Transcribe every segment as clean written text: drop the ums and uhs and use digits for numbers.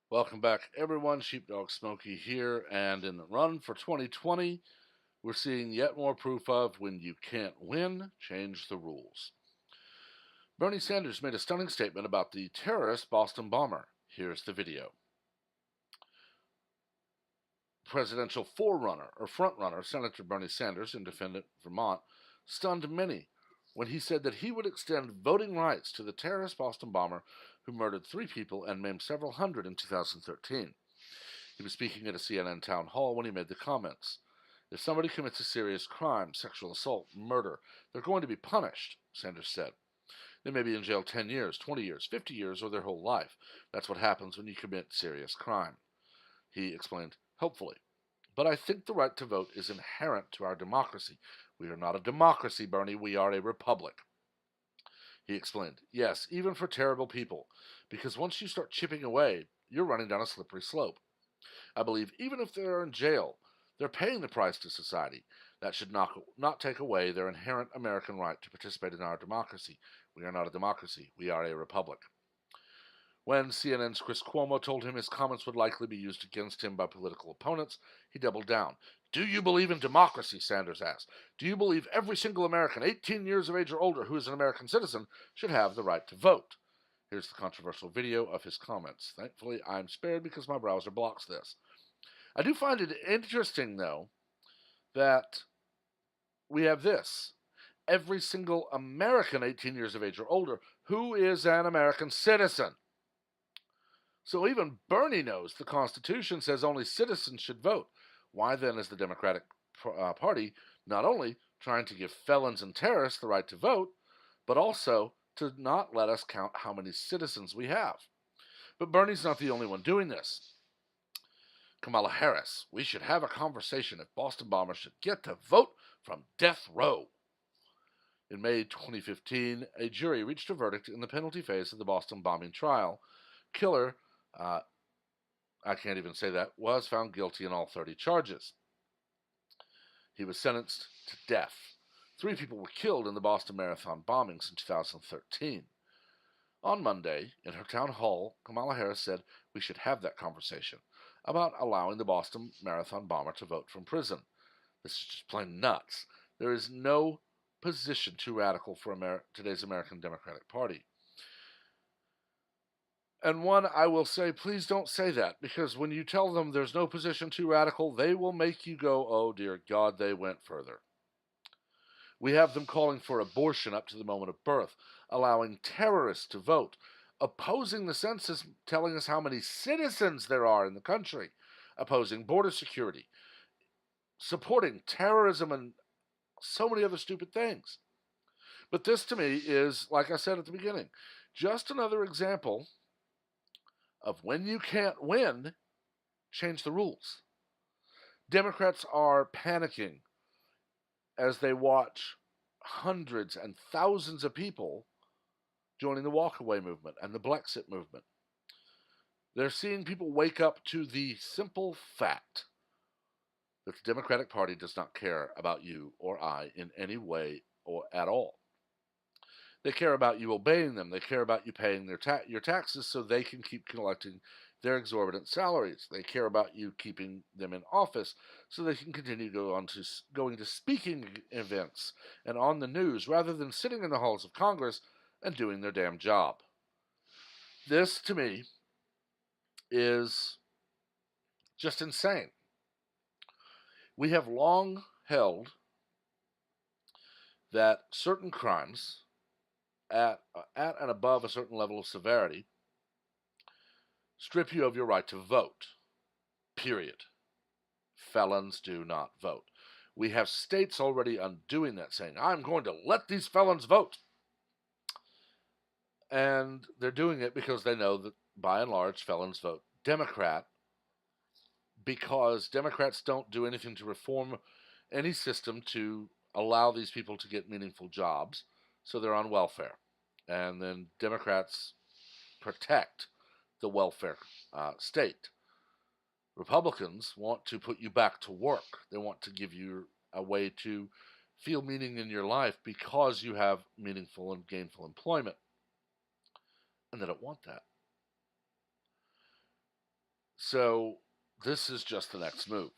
Welcome back, everyone. Sheepdog Smokey here, and in the run for 2020, we're seeing yet more proof of when you can't win, change the rules. Bernie Sanders made a stunning statement about the terrorist Boston bomber. Here's the video. Presidential forerunner or frontrunner, Senator Bernie Sanders, independent Vermont, stunned many when he said that he would extend voting rights to the terrorist Boston bomber who murdered 3 people and maimed several hundred in 2013. He was speaking at a CNN town hall when he made the comments. If somebody commits a serious crime, sexual assault, murder, they're going to be punished, Sanders said. They may be in jail 10 years, 20 years, 50 years, or their whole life. That's what happens when you commit serious crime. He explained, hopefully. But I think the right to vote is inherent to our democracy. We are not a democracy, Bernie. We are a republic. He explained, yes, even for terrible people, because once you start chipping away, you're running down a slippery slope. I believe even if they're in jail, they're paying the price to society. That should not take away their inherent American right to participate in our democracy. We are not a democracy. We are a republic. When CNN's Chris Cuomo told him his comments would likely be used against him by political opponents, he doubled down. Do you believe in democracy? Sanders asked. Do you believe every single American 18 years of age or older who is an American citizen should have the right to vote? Here's the controversial video of his comments. Thankfully, I'm spared because my browser blocks this. I do find it interesting, though, that we have this. Every single American 18 years of age or older who is an American citizen. So even Bernie knows the Constitution says only citizens should vote. Why then is the Democratic Party not only trying to give felons and terrorists the right to vote, but also to not let us count how many citizens we have? But Bernie's not the only one doing this. Kamala Harris, we should have a conversation if Boston bombers should get to vote from death row. In May 2015, a jury reached a verdict in the penalty phase of the Boston bombing trial. Killer, I can't even say that, was found guilty in all 30 charges. He was sentenced to death. 3 people were killed in the Boston Marathon bombings in 2013. On Monday, in her town hall, Kamala Harris said we should have that conversation about allowing the Boston Marathon bomber to vote from prison. This is just plain nuts. There is no position too radical for today's American Democratic Party. And one, I will say, please don't say that, because when you tell them there's no position too radical, they will make you go, oh dear God, they went further. We have them calling for abortion up to the moment of birth, allowing terrorists to vote, opposing the census telling us how many citizens there are in the country, opposing border security, supporting terrorism, and so many other stupid things. But this to me is, like I said at the beginning, just another example of when you can't win, change the rules. Democrats are panicking as they watch hundreds and thousands of people joining the walkaway movement and the Blexit movement. They're seeing people wake up to the simple fact that the Democratic Party does not care about you or I in any way or at all. They care about you obeying them. They care about you paying your taxes so they can keep collecting their exorbitant salaries. They care about you keeping them in office so they can continue going to speaking events and on the news rather than sitting in the halls of Congress and doing their damn job. This, to me, is just insane. We have long held that certain crimes at and above a certain level of severity strip you of your right to vote. Period. Felons do not vote. We have states already undoing that, saying, I'm going to let these felons vote. And they're doing it because they know that, by and large, felons vote Democrat, because Democrats don't do anything to reform any system to allow these people to get meaningful jobs, so they're on welfare. And then Democrats protect the welfare state. Republicans want to put you back to work. They want to give you a way to feel meaning in your life because you have meaningful and gainful employment. And they don't want that. So this is just the next move.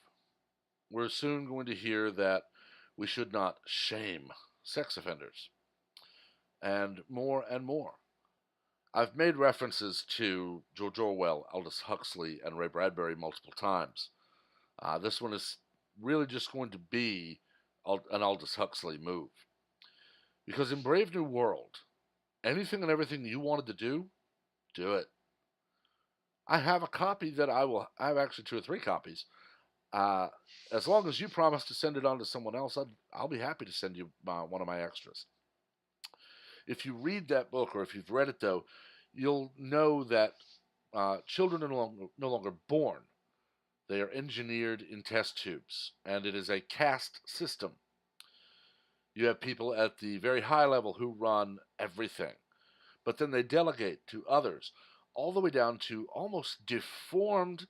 We're soon going to hear that we should not shame sex offenders, and more and more. I've made references to George Orwell, Aldous Huxley, and Ray Bradbury multiple times. This one is really just going to be an Aldous Huxley move. Because in Brave New World, anything and everything you wanted to do it. I have a copy that I have actually 2 or 3 copies. Uh, as long as you promise to send it on to someone else, I'll be happy to send you one of my extras. If you read that book, or if you've read it though, you'll know that children are no longer born. They are engineered in test tubes, and it is a caste system. You have people at the very high level who run everything, but then they delegate to others, all the way down to almost deformed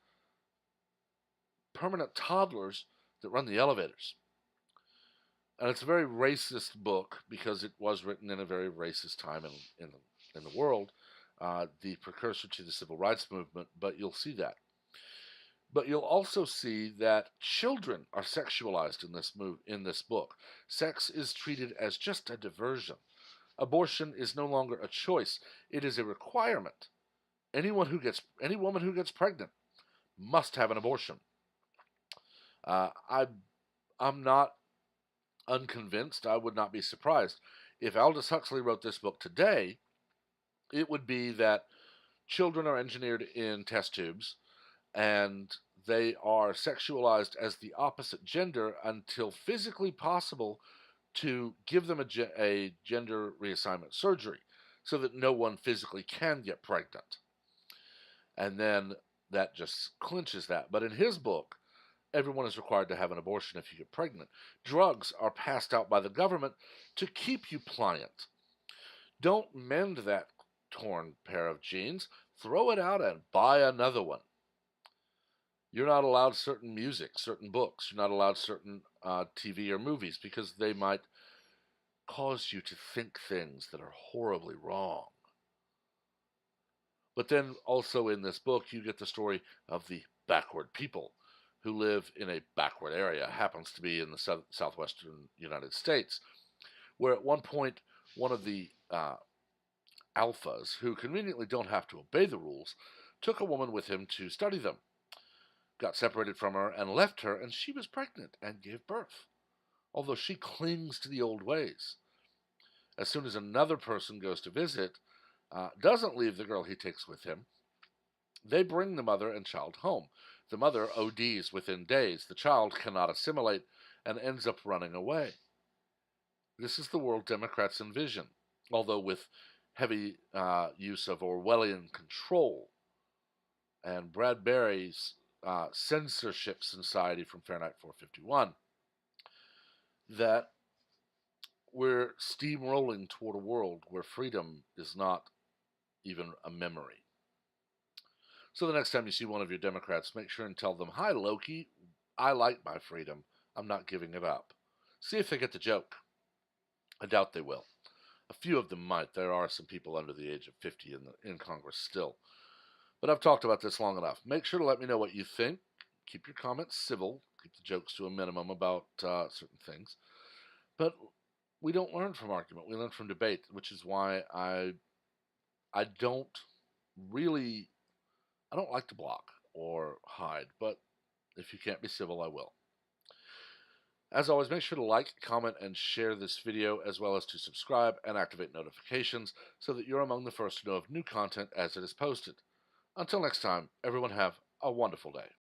permanent toddlers that run the elevators. And it's a very racist book because it was written in a very racist time in the world, the precursor to the civil rights movement, but you'll see that. But you'll also see that children are sexualized in this book. Sex is treated as just a diversion. Abortion is no longer a choice; it is a requirement. Any woman who gets pregnant must have an abortion. Uh, I I'm not unconvinced. I would not be surprised if Aldous Huxley wrote this book today. It would be that children are engineered in test tubes, and they are sexualized as the opposite gender until physically possible to give them a gender reassignment surgery so that no one physically can get pregnant. And then that just clinches that. But in his book, everyone is required to have an abortion if you get pregnant. Drugs are passed out by the government to keep you pliant. Don't mend that torn pair of jeans, throw it out and buy another one. You're not allowed certain music, certain books. You're not allowed certain TV or movies because they might cause you to think things that are horribly wrong. But then also in this book, you get the story of the backward people who live in a backward area, happens to be in the southwestern United States, where at one point, one of the alphas, who conveniently don't have to obey the rules, took a woman with him to study them, got separated from her and left her, and she was pregnant and gave birth, although she clings to the old ways. As soon as another person goes to visit, doesn't leave the girl he takes with him, they bring the mother and child home. The mother ODs within days. The child cannot assimilate and ends up running away. This is the world Democrats envision, although with heavy use of Orwellian control and Bradbury's censorship society from Fahrenheit 451, that we're steamrolling toward a world where freedom is not even a memory. So the next time you see one of your Democrats, make sure and tell them, "Hi, Loki, I like my freedom. I'm not giving it up." See if they get the joke. I doubt they will. A few of them might. There are some people under the age of 50 in Congress still. But I've talked about this long enough. Make sure to let me know what you think. Keep your comments civil. Keep the jokes to a minimum about certain things. But we don't learn from argument. We learn from debate, which is why I don't really I don't like to block or hide, but if you can't be civil, I will. As always, make sure to like, comment, and share this video, as well as to subscribe and activate notifications so that you're among the first to know of new content as it is posted. Until next time, everyone have a wonderful day.